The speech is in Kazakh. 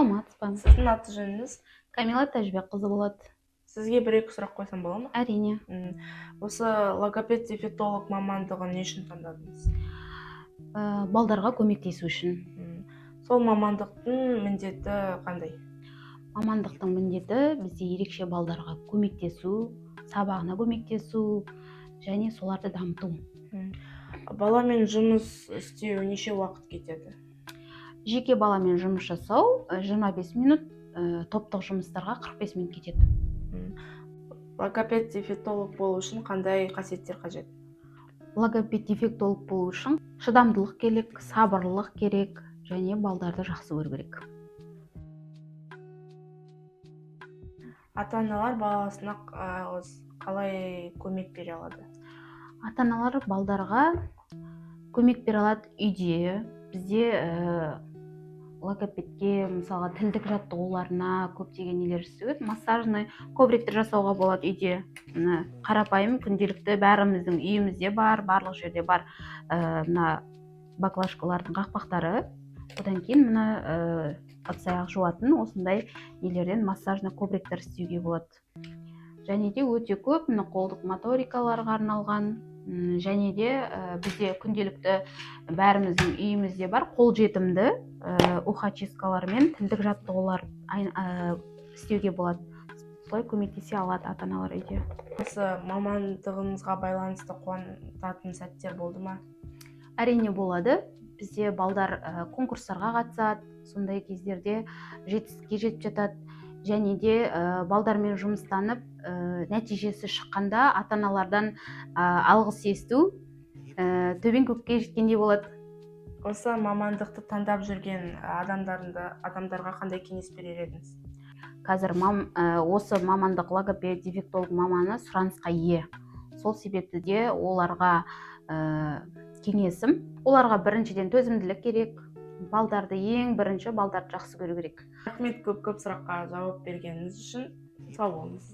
саламатсызбы? Сіздің аты жөніңіз? Камила Тәжібекқызы болады. Сізге бір-екі сұрақ қойсам бола ма? Әрине. Осы логопед-дефектолог мамандығын не үшін таңдадыңыз? Балдарға көмектесу үшін. Сол мамандықтың міндеті қандай? Мамандықтың міндеті бізде ерекше балдарға көмектесу, сабағына көмектесу және соларды дамыту. Баламен жұмыс істеу неше уақыт кетеді? Жеке баламен жұмыс жасау 25 минут, топтық жұмыстарға 45 минут кетеді. Логопед-дефектолог болу үшін қандай қасиеттер қажет? Логопед-дефектолог болу үшін шыдамдылық керек, сабырлық керек және балдарды жақсы көру керек. Ата-аналар баласына қалай көмек бере алады? Ата-аналар балдарға көмек бере алады үйде. Бізде логопедке мысалға тілдік жаттығуларына көптеген нелер істейді. Массажный ковриктер жасауға болады үйде. Қарапайым күнделікті бәріміздің үйімізде бар, барлық жерде бар мына баклажкалардың қақпақтары. Одан кейін мына ыдыс-аяқ жуатын осындай нелерден массажный ковриктер істеуге болады. Және де өте көп мына қолдық моторикаларға арналған және де бізде күнделікті бәріміздің үйімізде бар қолжетімді ухачисткалар мен тілдік жаттығулар істеуге болады. Солай көмектесе алады ата-аналар үйде. Осы мамандығыңызға байланысты қуанатын сәттер болды ма? Әрине болады. Бізде балдар конкурстарға қатысады, сондай кездерде жетістікке жетіп жатады. Және де балдармен жұмыстанып нәтижесі шыққанда ата-аналардан алғыс есту төбен көкке жеткендей болады. Осы мамандықты таңдап жүрген адамдарға қандай кеңес берер едіңіз? Қазір осы мамандық логопед-дефектолог маманы сұранысқа ие. Сол себепті де оларға кеңесім. Оларға біріншіден төзімділік керек. Балдарды ең бірінші балдарды жақсы көру керек. Рахмет, көп сұраққа жауап бергеніңіз үшін. Сау болыңыз.